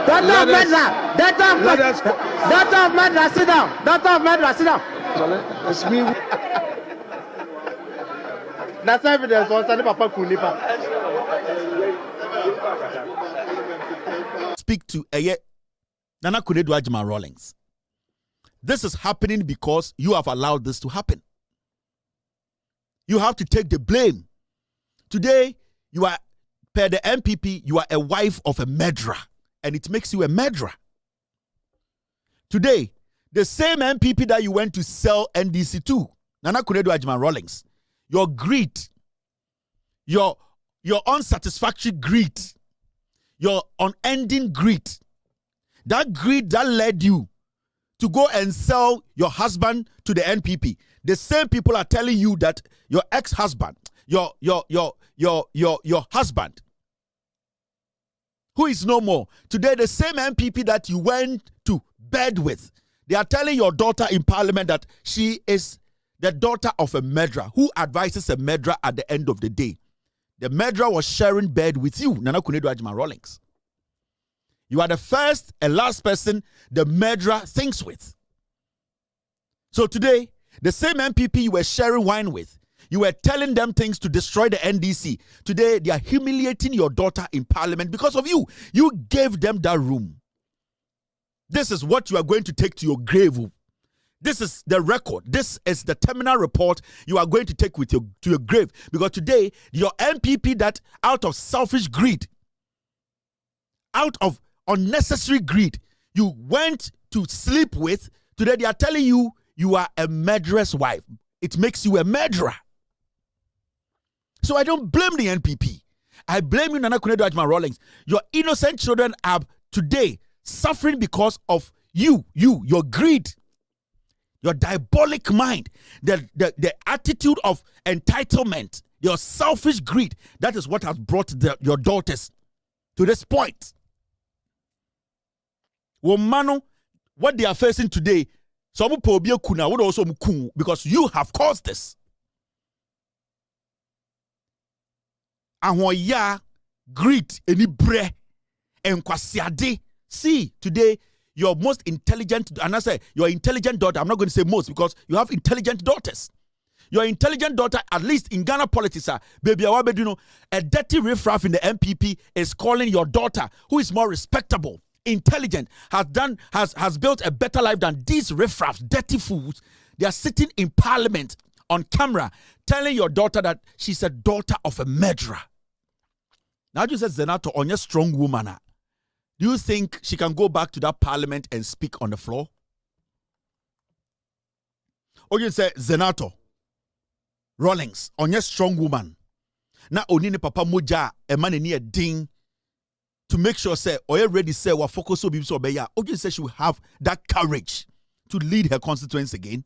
Daughter of Medra. Daughter of Medra, sit down. Daughter of Medra, sit down. It's me. That's evidence. Papa Kunipa. Speak to Nana Konadu Agyeman Rawlings. This is happening because you have allowed this to happen. You have to take the blame. Today, you are, per the NPP, you are a wife of a murderer, and it makes you a murderer. Today, the same NPP that you went to sell NDC to, Nana Konadu Agyeman Rawlings, your greed, your unsatisfactory greed, your unending greed, that greed that led you to go and sell your husband to the NPP. The same people are telling you that your ex-husband, your husband, who is no more, today the same NPP that you went to bed with, they are telling your daughter in parliament that she is the daughter of a murderer. Who advises a murderer at the end of the day? The murderer was sharing bed with you, Nana Konadu Agyeman Rawlings. You are the first and last person the murderer thinks with. So today, the same NPP you were sharing wine with, you were telling them things to destroy the NDC. Today, they are humiliating your daughter in parliament because of you. You gave them that room. This is what you are going to take to your grave. This is the record. This is the terminal report you are going to take with to your grave. Because today, your NPP that out of selfish greed, out of unnecessary greed, you went to sleep with, today they are telling you you are a murderous wife. It makes you a murderer. So I don't blame the NPP. I blame you, Nana Konadu Agyeman Rawlings. Your innocent children are today suffering because of your greed, your diabolic mind, the attitude of entitlement, your selfish greed. That is what has brought your daughters to this point. What they are facing today, some kuna would also because you have caused this. Ahoya, greed, any bre, and kwasiade. See, today, your most intelligent, and I say your intelligent daughter, I'm not going to say most because you have intelligent daughters. Your intelligent daughter, at least in Ghana politics, baby, a dirty riffraff in the NPP is calling your daughter, who is more respectable, intelligent, has built a better life than these riffraffs, dirty fools. They are sitting in parliament on camera telling your daughter that she's a daughter of a murderer. Now you said Zanetor on your strong woman. Do you think she can go back to that parliament and speak on the floor? Or you say Zanetor Rawlings on your strong woman. Now only papa moja a man in a ding to make sure say or you ready say what focus so be so be ya. Or you say she will have that courage to lead her constituents again.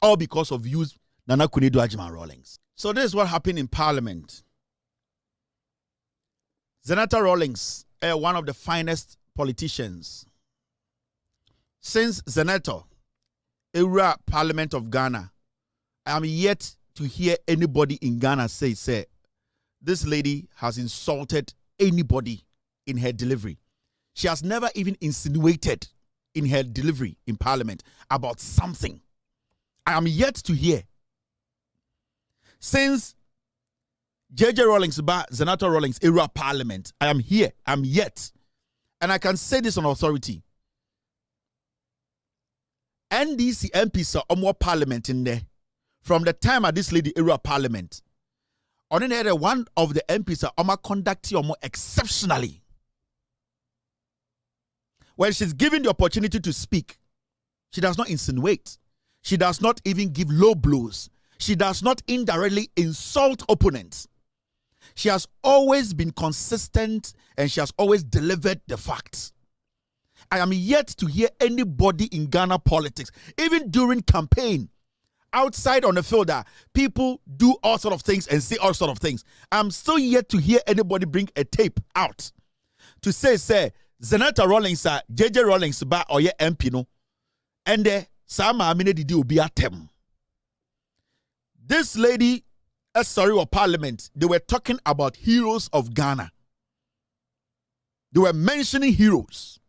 All because of you, Nana Konadu Agyeman Rawlings. So this is what happened in parliament. Zanetor Rawlings, one of the finest politicians. Since Zanetor, era Parliament of Ghana, I am yet to hear anybody in Ghana say, this lady has insulted anybody in her delivery. She has never even insinuated in her delivery in Parliament about something. I am yet to hear. Since Rawlings, Zanetor Rawlings, era Parliament, I am here. I'm yet. And I can say this on authority. NDC MPs are more parliament in there. From the time of this lady era Parliament. On the other, one of the MPs are conducting more exceptionally. When she's given the opportunity to speak, she does not insinuate. She does not even give low blows. She does not indirectly insult opponents. She has always been consistent and she has always delivered the facts. I am yet to hear anybody in Ghana politics, even during campaign, outside on the field, people do all sort of things and say all sort of things. I'm still yet to hear anybody bring a tape out to say, Zanetor Rawlings, Rawlings, or your MP, no, and Sama Amine Didi will be at them. This lady, sorry, or Parliament, they were talking about heroes of Ghana. They were mentioning heroes.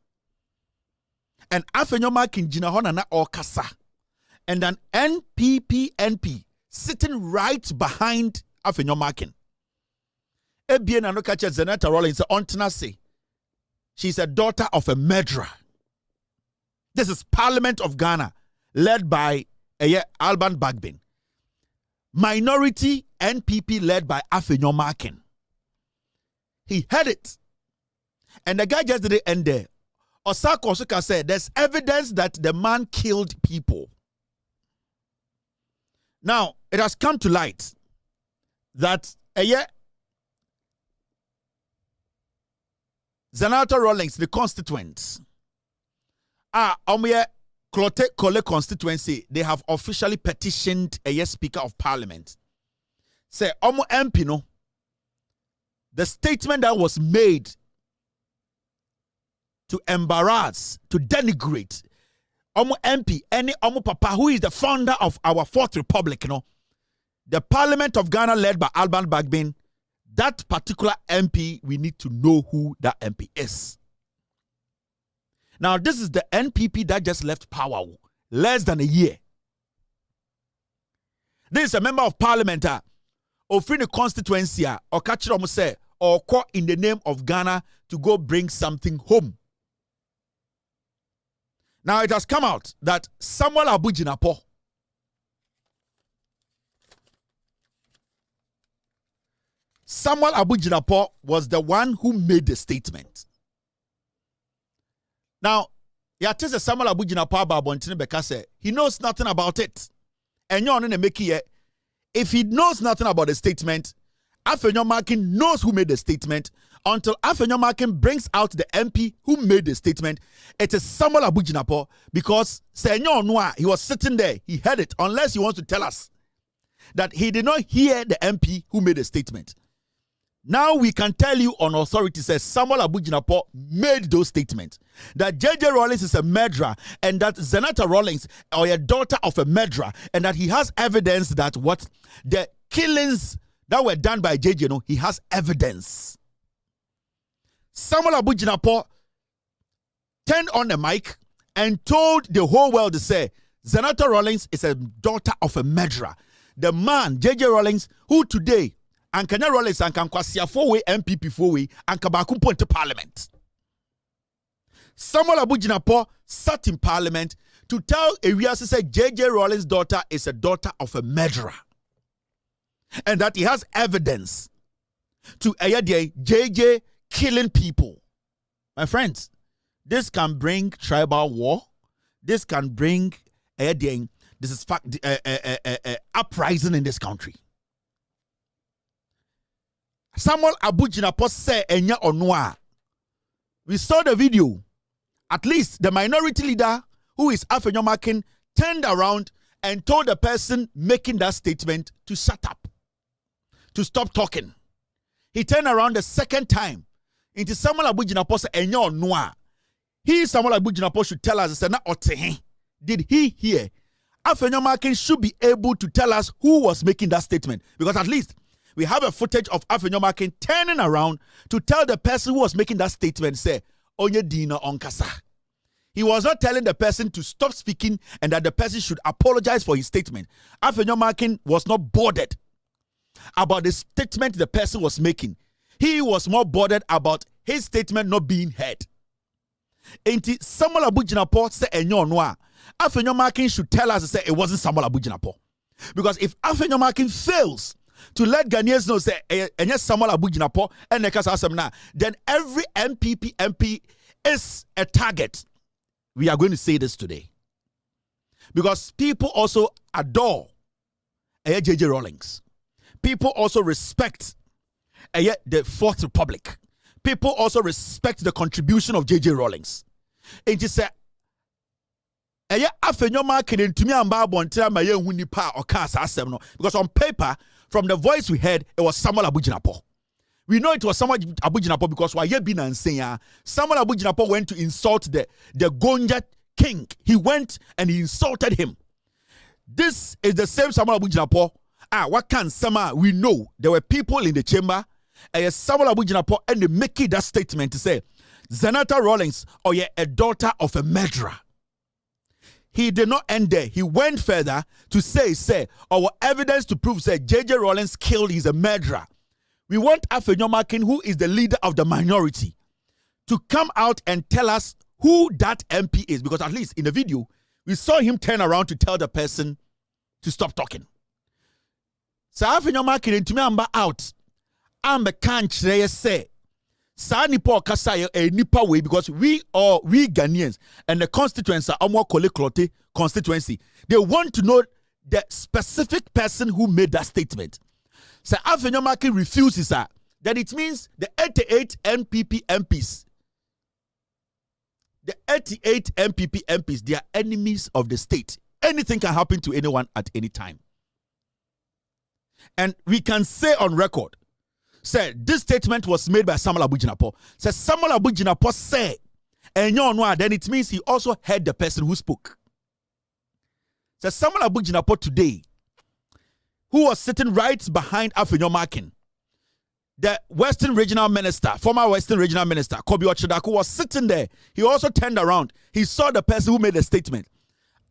And Afenyoma Kinjina Honana or Kasa. And an NPP MP sitting right behind Afenyoma Kin. Ebien Anokacha Zanetor Rawlings on Tenase. She's a daughter of a murderer. This is Parliament of Ghana, led by Alban Bagbin. Minority NPP led by Afenyoma Kin. He had it. And the guy just didn't end there. Osako Osuka said there's evidence that the man killed people. Now, it has come to light that Zanetor Rawlings, the constituents, Klote Kole constituency, they have officially petitioned a Speaker of Parliament. Say, Omo MP no, the statement that was made to embarrass, to denigrate, Omo MP, any Omo Papa, who is the founder of our Fourth Republic, the Parliament of Ghana led by Alban Bagbin, that particular MP, we need to know who that MP is. Now, this is the NPP that just left power less than a year. This is a member of parliament of the constituency or catch say or call in the name of Ghana to go bring something home. Now, it has come out that Samuel Abujinapo was the one who made the statement. Now, Yatese Samuel Abujinapo Babontine Bekase, he knows nothing about it. And you're on the make it. If he knows nothing about the statement, Afenyoma Kin knows who made the statement. Until Afenyoma Kin brings out the MP who made the statement, it is Samuel Abujinapo, because Senyor Noah, he was sitting there, he heard it, unless he wants to tell us that he did not hear the MP who made the statement. Now we can tell you on authority, says Samuel Abujinapo made those statements. That JJ Rawlings is a murderer and that Zanetor Rawlings or a daughter of a murderer, and that he has evidence that what the killings that were done by JJ, he has evidence. Samuel Abujinapo turned on the mic and told the whole world to say Zanetor Rawlings is a daughter of a murderer. The man, JJ Rawlings, who today and Kenya Rawlings and Kankwasia 4-way MPP 4-way and Kabakumpo into parliament. Samuel Abujinapo sat in parliament to tell Arias said JJ Rawlings' daughter is a daughter of a murderer. And that he has evidence to JJ killing people. My friends, this can bring tribal war. This can bring uprising in this country. Samuel Abujinapo said enya onwa. We saw the video. At least the minority leader, who is Afenyoma Kin, turned around and told the person making that statement to shut up, to stop talking. He turned around the second time into Samuel Abujinapo said enya onwa. He, Samuel Abujinapo, should tell us, did he hear? Afenyoma Kin should be able to tell us who was making that statement, because at least we have a footage of Afenyoma Kin turning around to tell the person who was making that statement, say, Onye Dina Onkasa. He was not telling the person to stop speaking and that the person should apologize for his statement. Afenyoma Kin was not bothered about the statement the person was making. He was more bothered about his statement not being heard. Ain't Samuel Abujinapo say enyo noa. Afenyoma Kin should tell us, say it wasn't Samuel Abujinapo. Because if Afenyoma Kin fails to let Ghanaians know, say, yes, Samuel Abujinapo, and then every NPP MP is a target. We are going to say this today. Because people also adore JJ Rawlings. People also respect the Fourth Republic. People also respect the contribution of JJ Rawlings. And just say, because on paper, from the voice we heard, it was Samuel Abujinapo. We know it was Samuel Abujinapo because Samuel Abujinapo went to insult the Gonja king. He went and he insulted him. This is the same Samuel Abujinapo. What can Sama? We know there were people in the chamber. Samuel Abujinapo and they make that statement to say Zanetor Rawlings or a daughter of a murderer. He did not end there. He went further to say, our evidence to prove that J.J. Rawlings killed is a murderer. We want Afenyomakin, who is the leader of the minority, to come out and tell us who that MP is. Because at least in the video, we saw him turn around to tell the person to stop talking. So Afenyomakin into me amba out. Amba can't say. Sa nipa okasa a nipa way because we Ghanaians and the constituency are more Kole constituency. They want to know the specific person who made that statement. So Afenyomakin refuses that it means the 88 NPP MPs. The 88 NPP MPs, they are enemies of the state. Anything can happen to anyone at any time. And we can say on record, said this statement was made by Samuel Abu-Jinapor. Said Samuel Abu-Jinapor said, and you know, then it means he also heard the person who spoke. Said Samuel Abu-Jinapor today, who was sitting right behind Afenyomakin, the Western Regional Minister, former Western Regional Minister, Kobi Ochedaku, was sitting there. He also turned around. He saw the person who made the statement.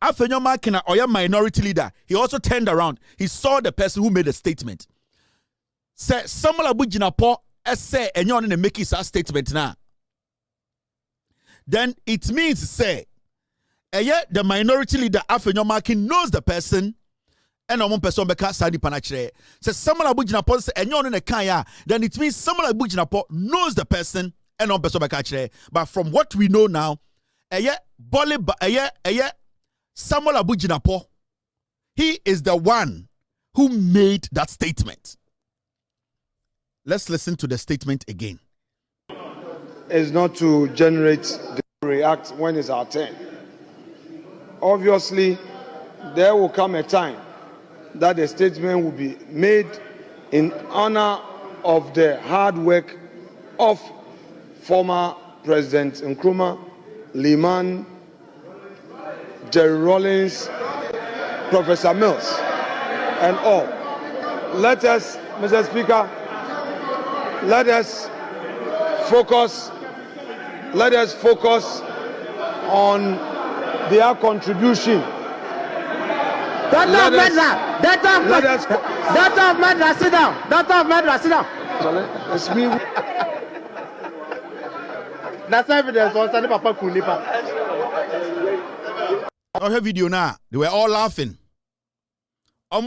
Afenyomakin, or your minority leader, he also turned around. He saw the person who made the statement. Say Samuel Abu-Jinapor say and you're make his statement now. Then it means say yet the minority leader Afenyomakin knows the person and one person beka sadi panachre. Say Samuel Abu-Jinapor say and you're in a kaya. Then it means Samuel Abu-Jinapor knows the person and one person beka chre. But from what we know now, Samuel Abu-Jinapor, he is the one who made that statement. Let's listen to the statement again. Is not to react when it's our turn. Obviously, there will come a time that the statement will be made in honor of the hard work of former President Akroma, Liman, Jerry Rawlings, Professor Mills, and all. Let us, Mr. Speaker, let us focus on their contribution. Daughter of Medra, sit down. Daughter of Medra, sit down. It's me. That's evidence. Papa Kunipa. I have video now. They were all laughing. They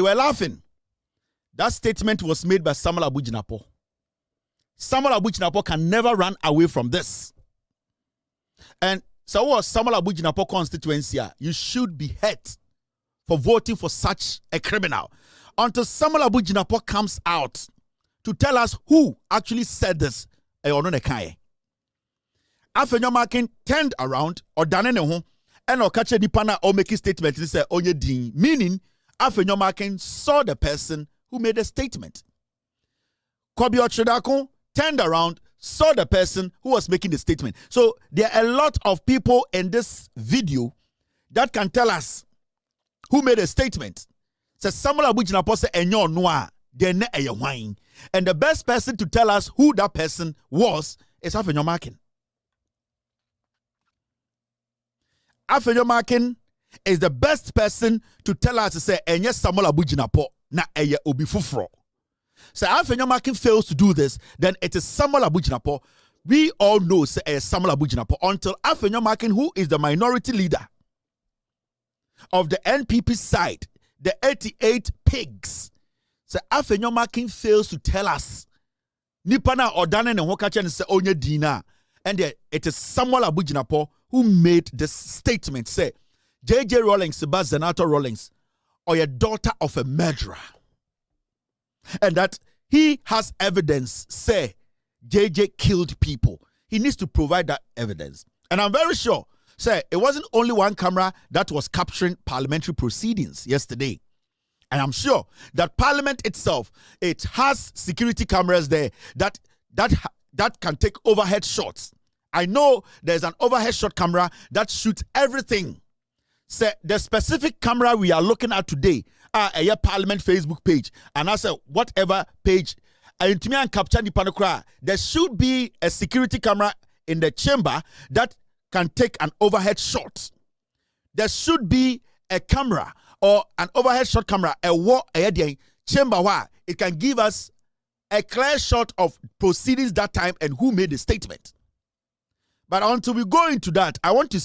were laughing. That statement was made by Samuel Abu-Jinapor. Samuel Abu-Jinapor can never run away from this. And so what Samuel Abu-Jinapor constituency, you should be hurt for voting for such a criminal. Until Samuel Abu-Jinapor comes out to tell us who actually said this. Afenyomakin turned around or done and or catch a dipana or make a statement and say onye din, meaning Afenyomakin saw the person who made a statement. Kobi Ochedaku turned around, saw the person who was making the statement. So there are a lot of people in this video that can tell us who made a statement. So Samuel Abu-Jinapor said, "Enyo noa, then a wine." And the best person to tell us who that person was is Afenyomakin. Afenyomakin is the best person to tell us to say, "Enye Samuel Abu-Jinapor na eye obi fufro." So Afenyomakin fails to do this, then it is Samuel Abu-Jinapor. We all know say Samuel Abu-Jinapor until Afenyomakin, who is the minority leader of the NPP side, the 88 pigs. So Afenyomakin fails to tell us Nipana Odane and Hokachen say onye dina. And it is Samuel Abu-Jinapor who made this statement. Say J.J. Rawlings, Zanetor Rawlings, or a daughter of a murderer. And that he has evidence, say J.J. killed people. He needs to provide that evidence. And I'm very sure, say, it wasn't only one camera that was capturing parliamentary proceedings yesterday. And I'm sure that Parliament itself, it has security cameras there that can take overhead shots. I know there's an overhead shot camera that shoots everything. Say the specific camera we are looking at today, a Parliament Facebook page, and I say whatever page and capture the panokra, there should be a security camera in the chamber that can take an overhead shot. There should be a camera or an overhead shot camera, a chamber where it can give us a clear shot of proceedings that time and who made the statement. But until we go into that, I want to